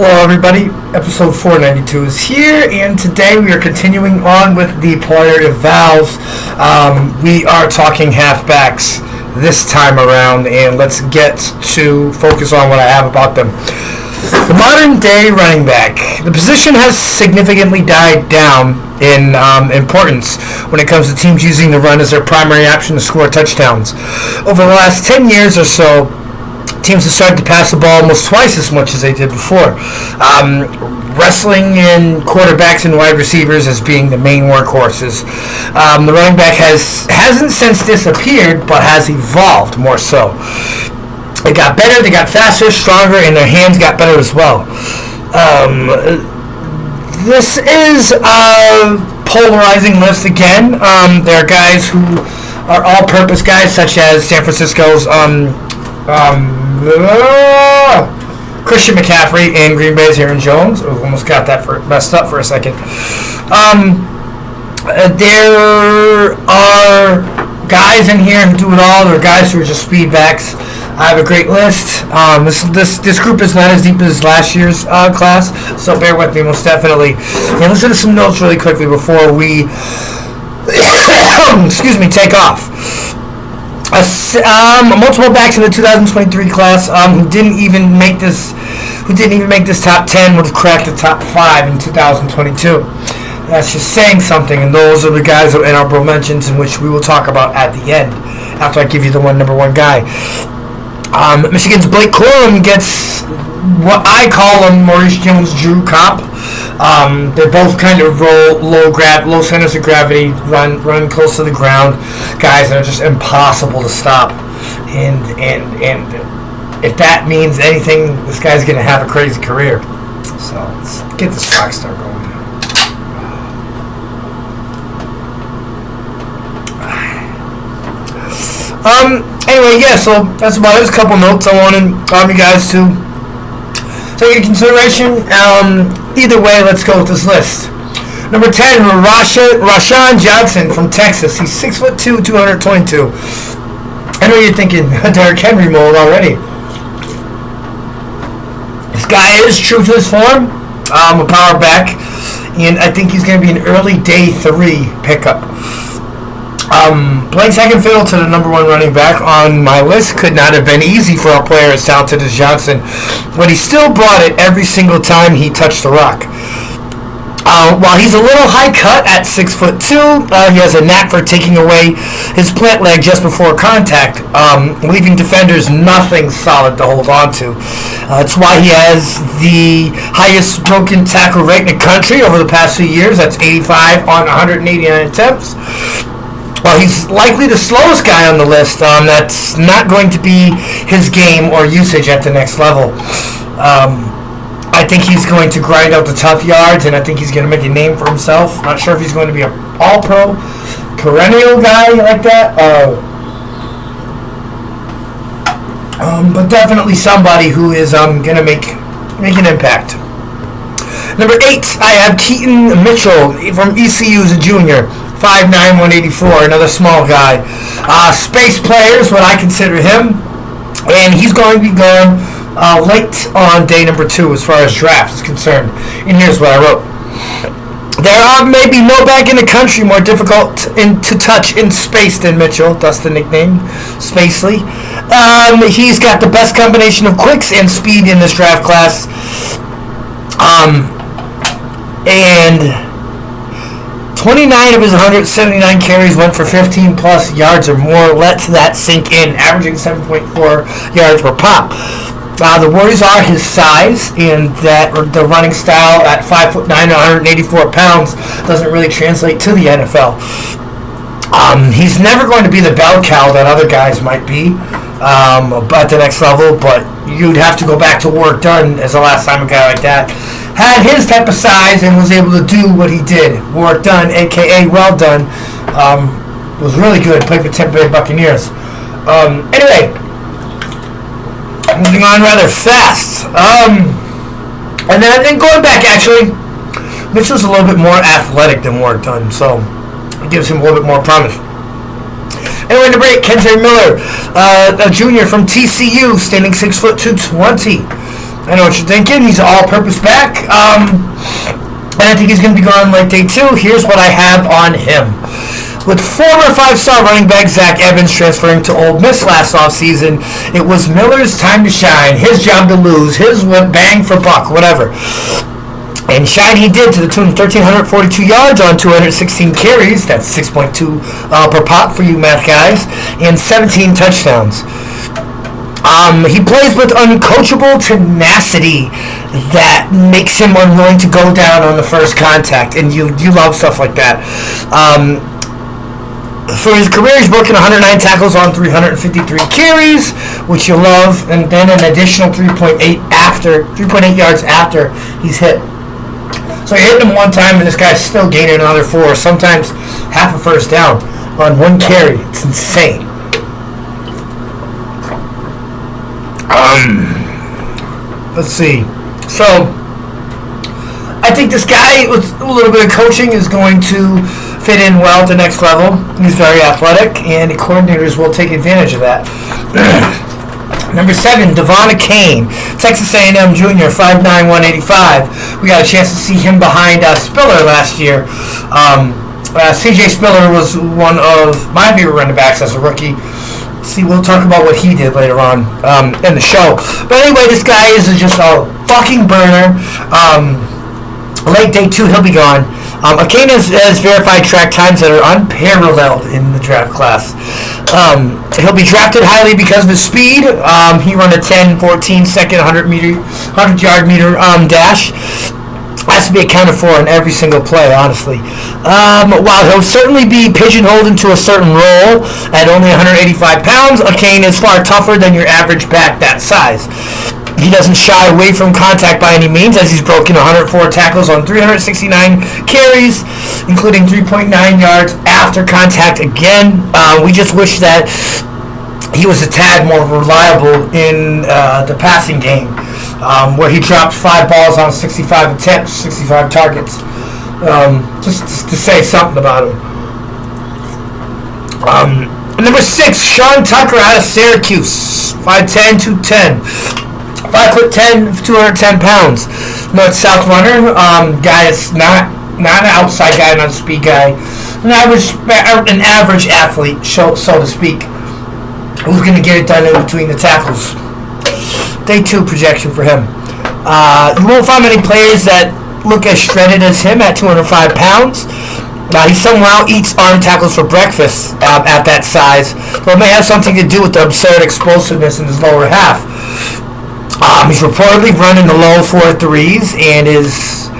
Hello, everybody. Episode 492 is here, and today we are continuing on with the player evals. We are talking halfbacks this time around, and let's get to focus on what I have about them. The modern day running back. The position has significantly died down in importance when it comes to teams using the run as their primary option to score touchdowns. Over the last 10 years or so, teams have started to pass the ball almost twice as much as they did before. Wrestling in quarterbacks and wide receivers as being the main workhorses. The running back hasn't since disappeared, but has evolved more so. They got better, they got faster, stronger, and their hands got better as well. This is a polarizing list again. There are guys who are all-purpose guys, such as San Francisco's Christian McCaffrey and Green Bay's Aaron Jones. Almost got that messed up for a second. There are guys in here who do it all. There are guys who are just speed backs. I have a great list. This group is not as deep as last year's class, so bear with me most definitely. And listen to some notes really quickly before we take off. Multiple backs in the 2023 class who didn't even make this top 10 would have cracked the top 5 in 2022. That's just saying something, and those are the guys in honorable mentions, in which we will talk about at the end after I give you the number one guy. Michigan's Blake Corum gets what I call a Maurice Jones-Drew comp. They both kind of roll low centers of gravity, run close to the ground, guys that are just impossible to stop. And if that means anything, this guy's going to have a crazy career. So let's get this rock star going. Anyway, yeah, so that's about it. There's a couple notes I wanted you guys to take into consideration. Either way, let's go with this list. Number 10, Rashawn Johnson from Texas. He's 6'2", 222. I know you're thinking Derrick Henry mold already. This guy is true to his form. A power back, and I think he's going to be an early day 3 pickup. Playing second fiddle to the number one running back on my list could not have been easy for a player as talented as Johnson, but he still brought it every single time he touched the rock. While he's a little high cut at 6'2", he has a knack for taking away his plant leg just before contact, leaving defenders nothing solid to hold on to. That's why he has the highest broken tackle rate in the country over the past few years. That's 85 on 189 attempts. Well, he's likely the slowest guy on the list. That's not going to be his game or usage at the next level. I think he's going to grind out the tough yards, and I think he's going to make a name for himself. Not sure if he's going to be an all-pro, perennial guy like that, but definitely somebody who is going to make an impact. Number 8, I have Keaton Mitchell from ECU as a junior. 5'9", 184, another small guy. Space player is what I consider him, and he's going to be gone late on day number 2 as far as draft is concerned. And here's what I wrote. There are maybe no back in the country more difficult to touch in space than Mitchell, thus the nickname, Spacely. He's got the best combination of quicks and speed in this draft class. And 29 of his 179 carries went for 15 plus yards or more. Let that sink in, averaging 7.4 yards per pop. The worries are his size, and that the running style at 5'9", 184 pounds doesn't really translate to the NFL. He's never going to be the bell cow that other guys might be at the next level, but you'd have to go back to Work Done as the last time a guy like that had his type of size and was able to do what he did. Work Done, a.k.a. Well Done, was really good. Played for Tampa Bay Buccaneers. Anyway, moving on rather fast. And then going back, actually, Mitchell's a little bit more athletic than Work Done, so it gives him a little bit more promise. Anyway, number 8, Kendre Miller, a junior from TCU, standing 6'2", 220. I know what you're thinking. He's an all-purpose back. And I think he's going to be gone like day 2. Here's what I have on him. With former 5-star running back Zach Evans transferring to Ole Miss last offseason, it was Miller's time to shine, his job to lose, his bang for buck, whatever. And shine he did to the tune of 1,342 yards on 216 carries. That's 6.2 per pop for you math guys. And 17 touchdowns. He plays with uncoachable tenacity that makes him unwilling to go down on the first contact. And you love stuff like that. For his career, he's broken 109 tackles on 353 carries, which you love. And then an additional 3.8 yards after he's hit. So you hit him one time, and this guy's still gaining another 4, sometimes half a first down on one carry. It's insane. Let's see. So, I think this guy with a little bit of coaching is going to fit in well at the next level. He's very athletic, and the coordinators will take advantage of that. Number 7, Devon Achane, Texas A&M Junior, 5'9", 185. We got a chance to see him behind Spiller last year. C.J. Spiller was one of my favorite running backs as a rookie. See, we'll talk about what he did later on in the show. But anyway, this guy is just a fucking burner. Late day 2, he'll be gone. Achane has verified track times that are unparalleled in the draft class. He'll be drafted highly because of his speed. He ran a 10-14 second 100-yard meter dash. Has to be accounted for in every single play, honestly. While he'll certainly be pigeonholed into a certain role at only 185 pounds, Achane is far tougher than your average back that size. He doesn't shy away from contact by any means, as he's broken 104 tackles on 369 carries, including 3.9 yards after contact again. We just wish that he was a tad more reliable in the passing game, where he dropped 5 balls on 65 attempts, 65 targets, just to say something about him. Number 6, Sean Tucker out of Syracuse, 5'10", 210. 5'10", 210 pounds. North-south runner. Guy is not an outside guy, not a speed guy. An average athlete, so to speak. Who's going to get it done in between the tackles? Day 2 projection for him. You won't find many players that look as shredded as him at 205 pounds. He somehow eats arm tackles for breakfast at that size. But it may have something to do with the absurd explosiveness in his lower half. He's reportedly running the low 4.3s and has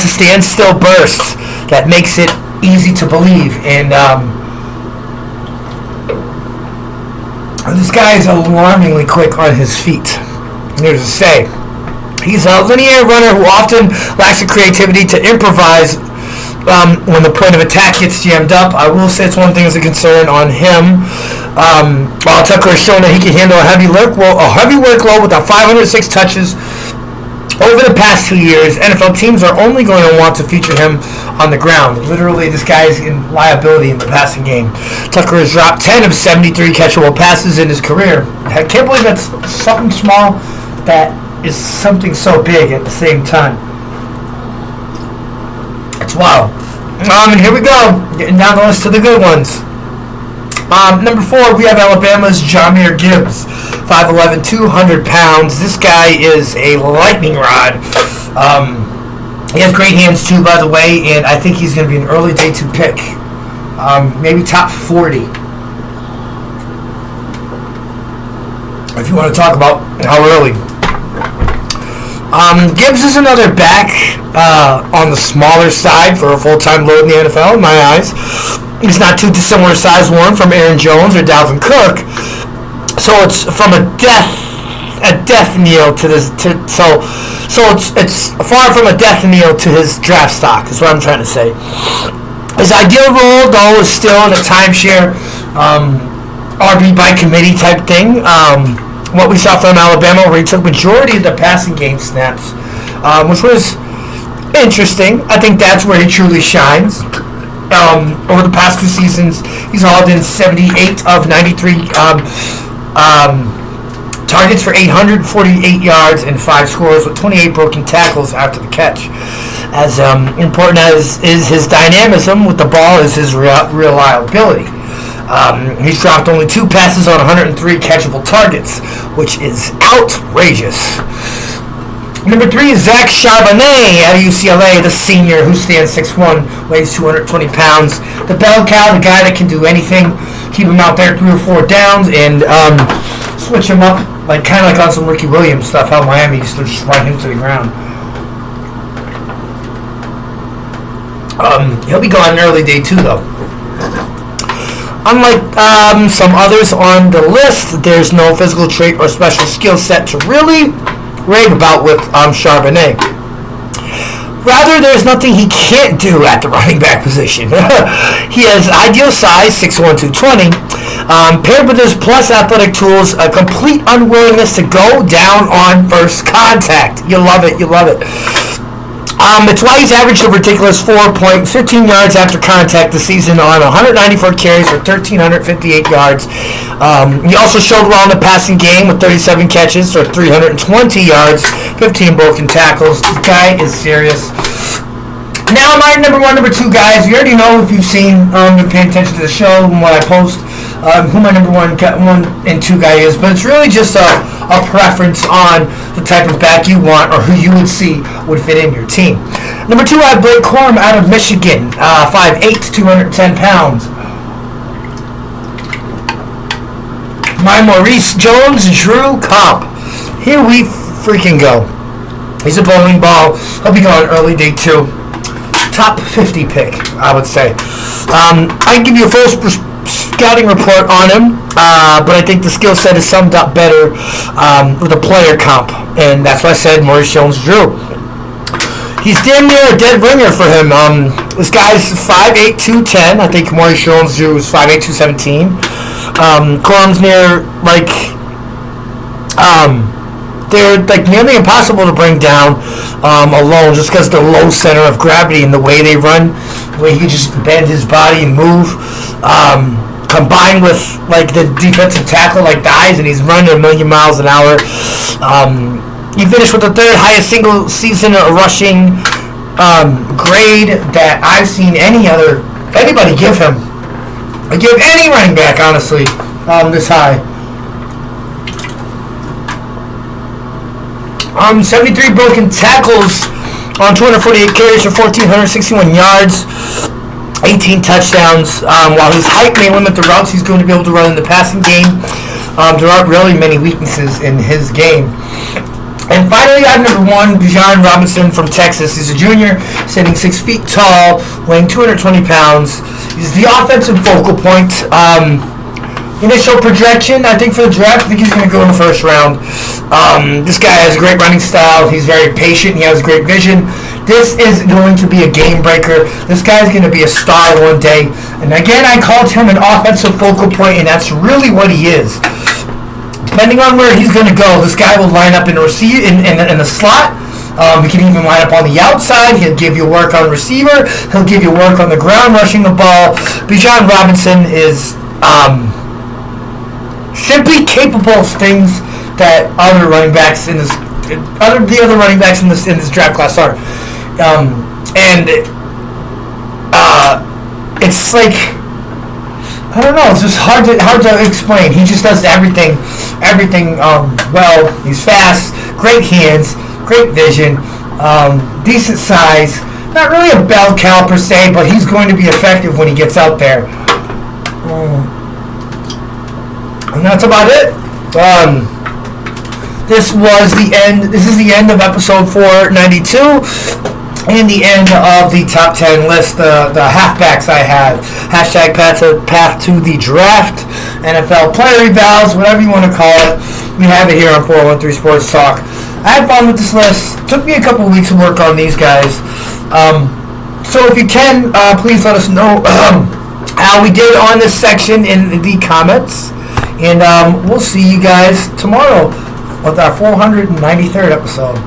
a standstill burst that makes it easy to believe. And this guy is alarmingly quick on his feet. Here's to say. He's a linear runner who often lacks the creativity to improvise when the point of attack gets jammed up. I will say it's one thing that's a concern on him. While Tucker has shown that he can handle a heavy workload with 506 touches over the past 2 years, NFL teams are only going to want to feature him on the ground. Literally, this guy is in liability in the passing game. Tucker has dropped 10 of 73 catchable passes in his career. I can't believe that's something small that is something so big at the same time. It's wild. And here we go. Getting down the list to the good ones. Number 4, we have Alabama's Jahmyr Gibbs. 5'11", 200 pounds. This guy is a lightning rod. He has great hands too, by the way, and I think he's going to be an early day 2 pick. Maybe top 40. If you want to talk about how early. Gibbs is another back on the smaller side for a full-time load in the NFL, in my eyes. He's not too dissimilar size one from Aaron Jones or Dalvin Cook. So it's from a death kneel to this. So it's far from a death kneel to his draft stock, is what I'm trying to say. His ideal role, though, is still in a timeshare RB by committee type thing. What we saw from Alabama, where he took majority of the passing game snaps, which was interesting. I think that's where he truly shines. Over the past 2 seasons, he's hauled in 78 of 93 Targets for 848 yards and 5 scores with 28 broken tackles after the catch. As important as is his dynamism with the ball is his reliability. He's dropped only 2 passes on 103 catchable targets, which is outrageous. Number 3 is Zach Charbonnet out of UCLA, the senior who stands 6'1", weighs 220 pounds. The bell cow, the guy that can do anything. Keep him out there 3 or 4 downs and switch him up, kind of like on some Ricky Williams stuff, how Miami used to just run him to the ground. He'll be gone in early day 2, though. Unlike some others on the list, there's no physical trait or special skill set to really rave about with Charbonnet. Rather, there's nothing he can't do at the running back position. He has ideal size, 6'1", 220, paired with his plus athletic tools, a complete unwillingness to go down on first contact. You love it, you love it. It's why he's averaged a ridiculous 4.15 yards after contact this season on 194 carries for 1,358 yards. He also showed well in the passing game with 37 catches for 320 yards, 15 broken tackles. The guy is serious. Now my number 1, number 2 guys. You already know if you've seen, you pay attention to the show and what I post, who my number 1 and 2 guy is. But it's really just a preference on the type of back you want or who you would see would fit in your team. Number 2, I have Blake Corum out of Michigan, 5'8", 210 pounds. My Maurice Jones-Drew comp. Here we freaking go. He's a bowling ball. He'll be going early day 2. Top 50 pick, I would say. I can give you a full scouting report on him, but I think the skill set is summed up better with a player comp, and that's why I said Maurice Jones-Drew. He's damn near a dead ringer for him. This guy's 5'8", 210. I think Maurice Jones-Drew is 5'8", 217. Corum's near, they're nearly impossible to bring down alone just because the low center of gravity and the way they run, the way he can just bend his body and move, combined with the defensive tackle dies and he's running a million miles an hour. He finished with the 3rd highest single season rushing grade that I've seen anybody give him. I give any running back, honestly, this high. 73 broken tackles on 248 carries for 1,461 yards, 18 touchdowns. While his height may limit the routes he's going to be able to run in the passing game, there aren't really many weaknesses in his game. And finally, I have number 1, Bijan Robinson from Texas. He's a junior, standing 6 feet tall, weighing 220 pounds. He's the offensive focal point. Initial projection, I think, for the draft, I think he's going to go in the 1st round. This guy has a great running style. He's very patient. He has great vision. This is going to be a game breaker. This guy's going to be a star one day. And again, I called him an offensive focal point, and that's really what he is. Depending on where he's going to go, this guy will line up in the slot. He can even line up on the outside. He'll give you work on receiver. He'll give you work on the ground rushing the ball. Bijan Robinson is simply capable of things that other running backs in this draft class are. It's I don't know. It's just hard to explain. He just does everything well. He's fast, great hands, great vision, decent size. Not really a bell cow per se, but he's going to be effective when he gets out there. And that's about it. This is the end of episode 492 and the end of the top 10 list, the halfbacks I have. Hashtag path to the draft, NFL player evals, whatever you want to call it. We have it here on 413 Sports Talk. I had fun with this list. It took me a couple weeks to work on these guys. So if you can, please let us know how we did on this section in the comments. And we'll see you guys tomorrow with our 493rd episode.